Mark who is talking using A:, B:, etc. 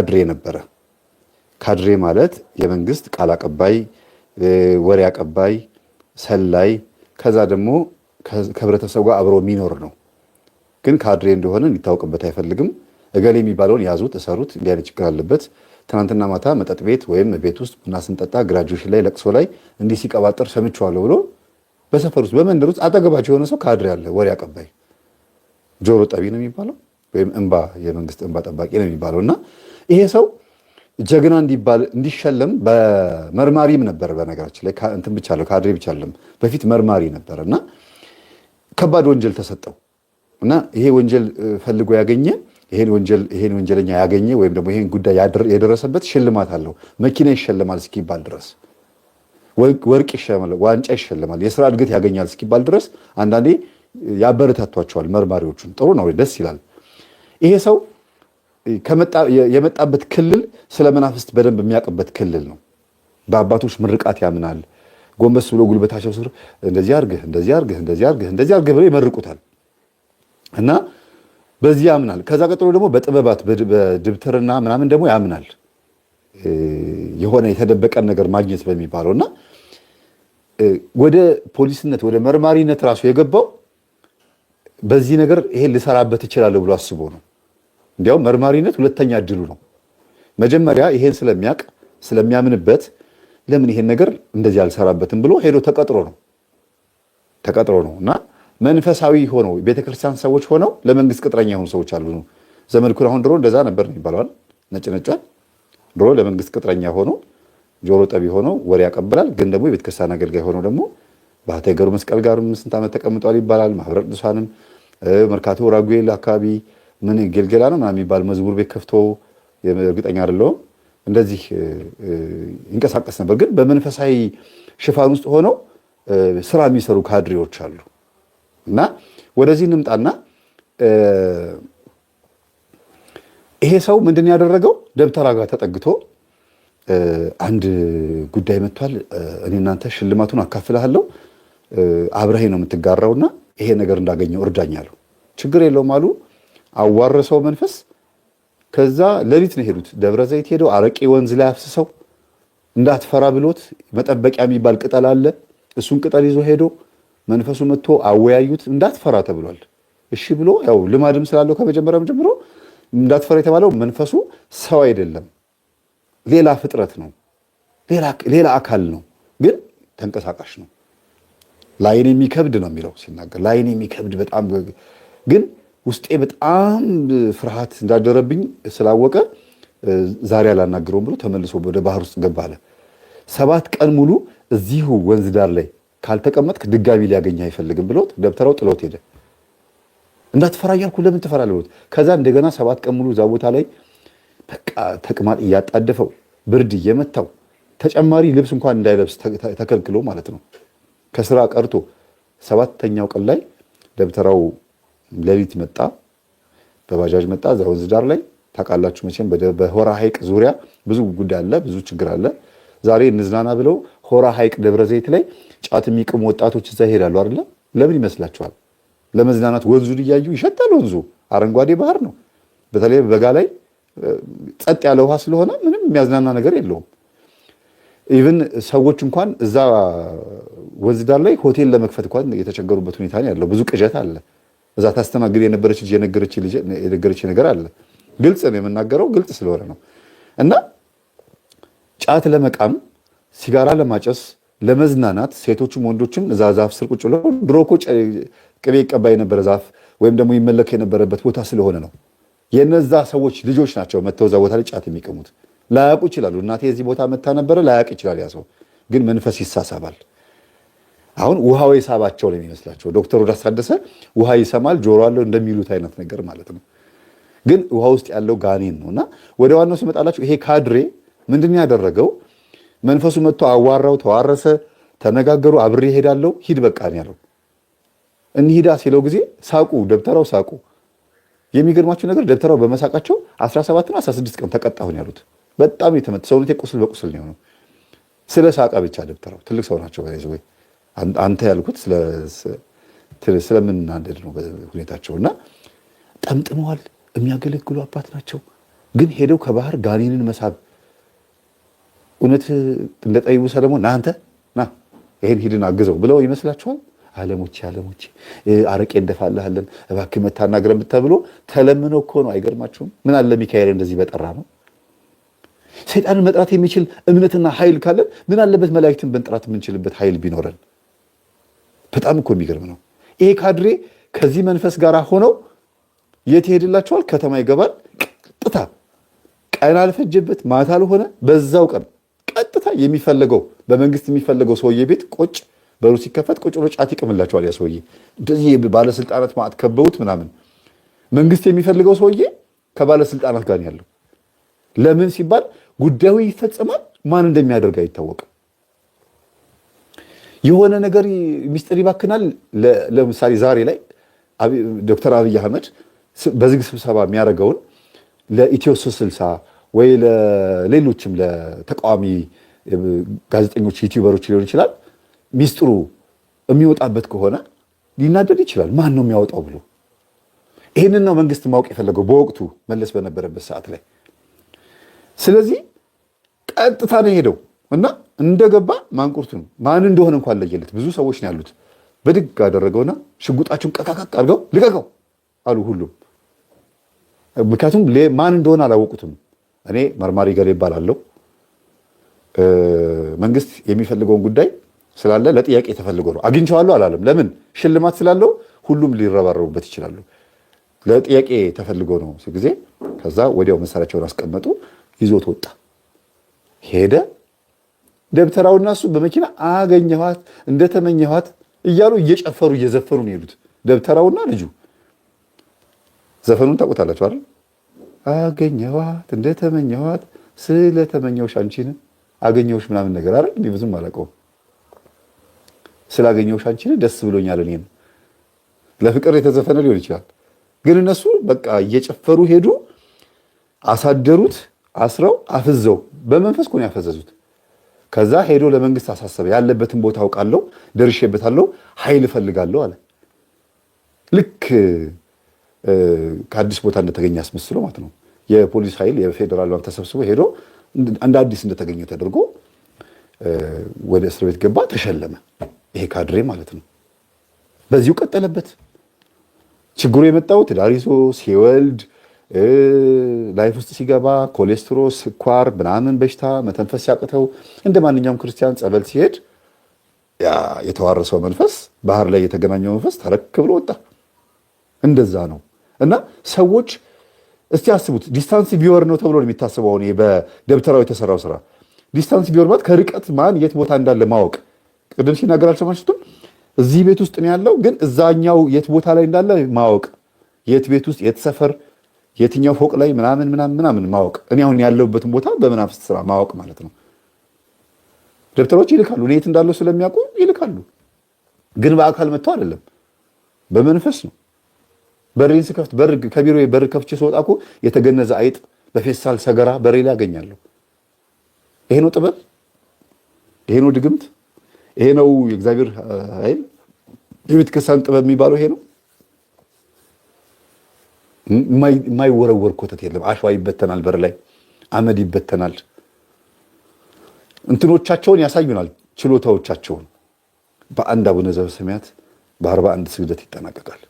A: ካድሬ ነበረ። ካድሬ ማለት የመንግስት ቃል አቀባይ፣ ወሬ አቀባይ፣ ሰላይ ከዛ ደግሞ ከህብረተሰቡ ጋር አብሮ የሚኖር ነው። ግን ካድሬ እንደሆነ እንዲታወቅበት አይፈልግም። እገሌ የሚባለውን ያዙት፣ እሰሩት፣ እንዲህ አይነት ችግር አለበት፣ ትናንትና ማታ መጠጥ ቤት ወይም ቤት ውስጥ ቡና ስንጠጣ ግራጁዌሽን ላይ ለቅሶ ላይ እንዲህ ሲቀባጠር ሰምቼዋለሁ ብሎ በሰፈር ውስጥ በመንደር ውስጥ አጠገባቸው የሆነ ሰው ካድሬ አለ፣ ወሬ አቀባይ፣ ጆሮ ጠቢ ነው የሚባለው ወይም እንባ የመንግስት እንባ ጠባቂ ነው የሚባለው። እና ይሄ ሰው ጀግና እንዲባል እንዲሸለም በመርማሪም ነበር። በነገራችን ላይ እንትን ብቻ አለው ካድሬ ብቻ አይደለም፣ በፊት መርማሪ ነበር እና ከባድ ወንጀል ተሰጠው እና ይሄ ወንጀል ፈልጎ ያገኘ ይሄን ወንጀለኛ ያገኘ ወይም ደግሞ ይሄን ጉዳይ የደረሰበት ሽልማት አለው። መኪና ይሸለማል እስኪባል ድረስ፣ ወርቅ ይሸለማል፣ ዋንጫ ይሸለማል፣ የስራ እድገት ያገኛል እስኪባል ድረስ አንዳንዴ ያበረታቷቸዋል መርማሪዎቹን። ጥሩ ነው፣ ደስ ይላል። ይሄ ሰው የመጣበት ክልል ስለ መናፍስት በደንብ የሚያውቅበት ክልል ነው። በአባቶች ምርቃት ያምናል። ጎንበስ ብሎ ጉልበታቸው ስር እንደዚህ አድርግህ እንደዚህ አድርግህ እንደዚህ አድርግህ እንደዚህ አድርግህ ብለው ይመርቁታል እና በዚህ ያምናል። ከዛ ቀጥሎ ደግሞ በጥበባት በድብትርና ምናምን ደግሞ ያምናል። የሆነ የተደበቀን ነገር ማግኘት በሚባለው እና ወደ ፖሊስነት ወደ መርማሪነት ራሱ የገባው በዚህ ነገር ይሄን ልሰራበት እችላለሁ ብሎ አስቦ ነው። እንዲያውም መርማሪነት ሁለተኛ እድሉ ነው። መጀመሪያ ይሄን ስለሚያውቅ ስለሚያምንበት ለምን ይሄን ነገር እንደዚህ አልሰራበትም ብሎ ሄዶ ተቀጥሮ ነው እና መንፈሳዊ ሆነው ቤተክርስቲያን ሰዎች ሆነው ለመንግስት ቅጥረኛ የሆኑ ሰዎች አሉ። ዘመድኩን አሁን ድሮ እንደዛ ነበር የሚባለው ነጭ ነጯን ድሮ ለመንግስት ቅጥረኛ ሆኖ ጆሮ ጠቢ ሆኖ ወሬ ያቀብላል። ግን ደግሞ የቤተክርስቲያን አገልጋይ ሆኖ ደግሞ ባህታዊ ገብረ መስቀል ጋርም ስንት ዓመት ተቀምጧል ይባላል። ማህበረ ቅዱሳንም መርካቶ ራጉኤል አካባቢ ምን ገልገላ ነው ምናምን የሚባል መዝሙር ቤት ከፍቶ እርግጠኛ አይደለሁም እንደዚህ ይንቀሳቀስ ነበር። ግን በመንፈሳዊ ሽፋን ውስጥ ሆነው ስራ የሚሰሩ ካድሬዎች አሉ። እና ወደዚህ እንምጣና ይሄ ሰው ምንድን ያደረገው ደብተራ ጋር ተጠግቶ አንድ ጉዳይ መጥቷል፣ እኔ እናንተ ሽልማቱን አካፍልሃለሁ፣ አብረኸኝ ነው የምትጋራውና ይሄ ነገር እንዳገኘው እርዳኝ አለው። ችግር የለውም አሉ። አዋረሰው መንፈስ። ከዛ ሌሊት ነው ሄዱት። ደብረ ዘይት ሄደው አረቄ ወንዝ ላይ አፍስሰው እንዳትፈራ ብሎት መጠበቂያ የሚባል ቅጠል አለ። እሱን ቅጠል ይዞ ሄዶ መንፈሱ መጥቶ አወያዩት። እንዳትፈራ ተብሏል። እሺ ብሎ ያው ልማድም ስላለው ከመጀመሪያም ጀምሮ እንዳትፈራ የተባለው መንፈሱ ሰው አይደለም፣ ሌላ ፍጥረት ነው፣ ሌላ አካል ነው፣ ግን ተንቀሳቃሽ ነው። ላይን የሚከብድ ነው የሚለው ሲናገር፣ ላይን የሚከብድ በጣም ግን ውስጤ በጣም ፍርሃት እንዳደረብኝ ስላወቀ ዛሬ አላናግረውም ብሎ ተመልሶ ወደ ባህር ውስጥ ገባ አለ። 7 ቀን ሙሉ እዚሁ ወንዝ ዳር ላይ ካልተቀመጥክ ድጋሚ ሊያገኝ አይፈልግም ብሎት ደብተራው ጥሎት ሄደ። እንዳትፈራ እያልኩ ለምን ትፈራለህ ብሎት ከዛ እንደገና 7 ቀን ሙሉ እዛ ቦታ ላይ በቃ ተቅማጥ እያጣደፈው ብርድ እየመታው ተጨማሪ ልብስ እንኳን እንዳይለብስ ተከልክሎ ማለት ነው ከስራ ቀርቶ 7ኛው ቀን ላይ ደብተራው ሌሊት መጣ፣ በባጃጅ መጣ። እዛ ወንዝ ዳር ላይ ታውቃላችሁ መቼም በሆራ ሐይቅ ዙሪያ ብዙ ጉዳይ አለ፣ ብዙ ችግር አለ። ዛሬ እንዝናና ብለው ሆራ ሐይቅ ደብረ ዘይት ላይ ጫት የሚቅሙ ወጣቶች እዛ ይሄዳሉ አይደለ? ለምን ይመስላችኋል? ለመዝናናት። ወንዙን እያዩ ይሸጣል። ወንዙ አረንጓዴ ባህር ነው። በተለይ በጋ ላይ ጸጥ ያለ ውሃ ስለሆነ ምንም የሚያዝናና ነገር የለውም። ኢቭን ሰዎች እንኳን እዛ ወንዝ ዳር ላይ ሆቴል ለመክፈት እንኳን የተቸገሩበት ሁኔታ ነው ያለው። ብዙ ቅዠት አለ። እዛ ታስተናግድ የነበረች ልጅ የነገረች ነገር አለ። ግልጽ ነው የምናገረው፣ ግልጽ ስለሆነ ነው። እና ጫት ለመቃም ሲጋራ ለማጨስ ለመዝናናት ሴቶችም ወንዶችም እዛ ዛፍ ስር ቁጭ ብለው ድሮ እኮ ቅቤ ይቀባ የነበረ ዛፍ ወይም ደግሞ ይመለክ የነበረበት ቦታ ስለሆነ ነው። የነዛ ሰዎች ልጆች ናቸው መተው እዛ ቦታ ላይ ጫት የሚቀሙት። ላያውቁ ይችላሉ። እናቴ እዚህ ቦታ መታ ነበረ ላያውቅ ይችላል ያ ሰው። ግን መንፈስ ይሳሳባል። አሁን ውሃው የሳባቸው ነው የሚመስላቸው። ዶክተር ወዳስ ታደሰ ውሃ ይሰማል ጆሮ አለው እንደሚሉት አይነት ነገር ማለት ነው። ግን ውሃ ውስጥ ያለው ጋኔን ነውና ወደ ዋናው ሲመጣላችሁ ይሄ ካድሬ ምንድን ያደረገው? መንፈሱ መጥቶ አዋራው፣ ተዋረሰ፣ ተነጋገሩ። አብሬ ሄዳለሁ ሂድ በቃ ነው ያለው። እንሂዳ ሲለው ጊዜ ሳቁ፣ ደብተራው ሳቁ። የሚገርማችሁ ነገር ደብተራው በመሳቃቸው 17 እና 16 ቀን ተቀጣሁን ያሉት። በጣም የተመታ ሰውነቴ ቁስል በቁስል ነው የሆነው ስለ ሳቃ ብቻ። ደብተራው ትልቅ ሰው ናቸው። ወይ አንተ ያልኩት ስለምናደድ ነው ሁኔታቸው። እና ጠምጥመዋል። የሚያገለግሉ አባት ናቸው። ግን ሄደው ከባህር ጋኔንን መሳብ እውነት እንደ ጠቢቡ ሰለሞን ና አንተ ና ይሄን ሂድን አግዘው ብለው ይመስላችኋል? ዓለሞቼ አረቄ እንደፋልሃለን እባክህ መታናግረን ተብሎ ተለምኖ እኮ ነው። አይገርማችሁም? ምን አለ ሚካኤል እንደዚህ በጠራ ነው። ሰይጣንን መጥራት የሚችል እምነትና ኃይል ካለን ምን አለበት መላእክትን በንጥራት የምንችልበት ኃይል ቢኖረን? በጣም እኮ የሚገርም ነው። ይሄ ካድሬ ከዚህ መንፈስ ጋር ሆነው የት ይሄድላቸዋል? ከተማ ይገባል። ቀጥታ ቀን አልፈጀበት ማታ አልሆነ በዛው ቀን ቀጥታ የሚፈለገው በመንግስት የሚፈለገው ሰውዬ ቤት ቁጭ በሩ ሲከፈት ቁጭ ብሎ ጫት ይቅምላቸዋል። ያ ሰውዬ እንደዚህ ባለስልጣናት ማዕት ከበውት ምናምን መንግስት የሚፈልገው ሰውዬ ከባለስልጣናት ጋር ያለው ለምን ሲባል ጉዳዩ ይፈጸማል። ማን እንደሚያደርግ አይታወቅም። የሆነ ነገር ሚስጥር ይባክናል። ለምሳሌ ዛሬ ላይ ዶክተር አብይ አህመድ በዝግ ስብሰባ የሚያደርገውን ለኢትዮ 360 ወይ ለሌሎችም ለተቃዋሚ ጋዜጠኞች ዩቲዩበሮች ሊሆን ይችላል ሚስጥሩ የሚወጣበት ከሆነ ሊናደድ ይችላል። ማን ነው የሚያወጣው ብሎ ይህንን ነው መንግስት ማወቅ የፈለገው በወቅቱ መለስ በነበረበት ሰዓት ላይ። ስለዚህ ቀጥታ ነው ሄደው እና እንደገባ ማንቁርቱን ማን እንደሆነ እንኳን ለየለት። ብዙ ሰዎች ነው ያሉት። በድግ አደረገውና ሽጉጣቸውን ቀቃቃቅ አድርገው ልቀቀው አሉ ሁሉም። ምክንያቱም ማን እንደሆነ አላወቁትም። እኔ መርማሪ ገሌ ይባላለሁ። መንግስት የሚፈልገውን ጉዳይ ስላለ ለጥያቄ ተፈልጎ ነው። አግኝቼዋለሁ አላለም። ለምን? ሽልማት ስላለው ሁሉም ሊረባረቡበት ይችላሉ። ለጥያቄ ተፈልጎ ነው ጊዜ። ከዛ ወዲያው መሳሪያቸውን አስቀመጡ። ይዞት ወጣ ሄደ። ደብተራውና እሱ በመኪና አገኘኋት እንደተመኘኋት እያሉ እየጨፈሩ እየዘፈኑ ነው የሄዱት። ደብተራውና ልጁ ዘፈኑን ታውቁታላችሁ አይደል? አገኘኋት እንደተመኘኋት ስለተመኘሁሽ አንቺን አገኘሁሽ ምናምን ነገር አይደል? እኔ ብዙም አላውቀውም። ስላገኘሁሽ አንቺን ደስ ብሎኛል። እኔም ለፍቅር የተዘፈነ ሊሆን ይችላል። ግን እነሱ በቃ እየጨፈሩ ሄዱ። አሳደሩት። አስረው አፍዘው በመንፈስ እኮ ነው ያፈዘዙት። ከዛ ሄዶ ለመንግስት አሳሰበ። ያለበትን ቦታ አውቃለሁ፣ ደርሼበታለሁ፣ ኃይል እፈልጋለሁ አለ። ልክ ከአዲስ ቦታ እንደተገኘ አስመስሎ ማለት ነው። የፖሊስ ኃይል የፌዴራል ተሰብስቦ ሄዶ እንደ አዲስ እንደተገኘ ተደርጎ ወደ እስር ቤት ገባ፣ ተሸለመ። ይሄ ካድሬ ማለት ነው። በዚሁ ቀጠለበት። ችግሩ የመጣው ትዳር ይዞ ሲወልድ ላይፍ ውስጥ ሲገባ ኮሌስትሮል፣ ስኳር ምናምን በሽታ መተንፈስ ሲያቅተው እንደ ማንኛውም ክርስቲያን ጸበል ሲሄድ ያ የተዋረሰው መንፈስ ባህር ላይ የተገናኘው መንፈስ ተረክ ብሎ ወጣ። እንደዛ ነው። እና ሰዎች እስቲ አስቡት፣ ዲስታንስ ቢወር ነው ተብሎ የሚታሰበው እኔ በደብተራው የተሰራው ስራ ዲስታንስ ቢወር ማለት ከርቀት ማን የት ቦታ እንዳለ ማወቅ። ቅድም ሲናገር አልሰማችሁትም? እዚህ ቤት ውስጥ ነው ያለው፣ ግን እዛኛው የት ቦታ ላይ እንዳለ ማወቅ። የት ቤት ውስጥ የት ሰፈር የትኛው ፎቅ ላይ ምናምን ማወቅ። እኔ አሁን ያለሁበትን ቦታ በመናፍስት ስራ ማወቅ ማለት ነው። ደብተሮች ይልካሉ፣ እኔ የት እንዳለው ስለሚያውቁ ይልካሉ። ግን በአካል መጥተው አይደለም፣ በመንፈስ ነው። በሬን ስከፍት ከቢሮ በር ከፍቼ ስወጣ እኮ የተገነዘ አይጥ በፌስታል ሰገራ በሬ ላይ ያገኛለሁ። ይሄ ነው ጥበብ፣ ይሄ ነው ድግምት፣ ይሄ ነው የእግዚአብሔር ኃይል። የቤተክርስቲያን ጥበብ የሚባለው ይሄ ነው። የማይወረወር ኮተት የለም። አሸዋ ይበተናል፣ በር ላይ አመድ ይበተናል። እንትኖቻቸውን ያሳዩናል፣ ችሎታዎቻቸውን። በአንድ አቡነ ዘበሰማያት በ41 ስግደት ይጠናቀቃል።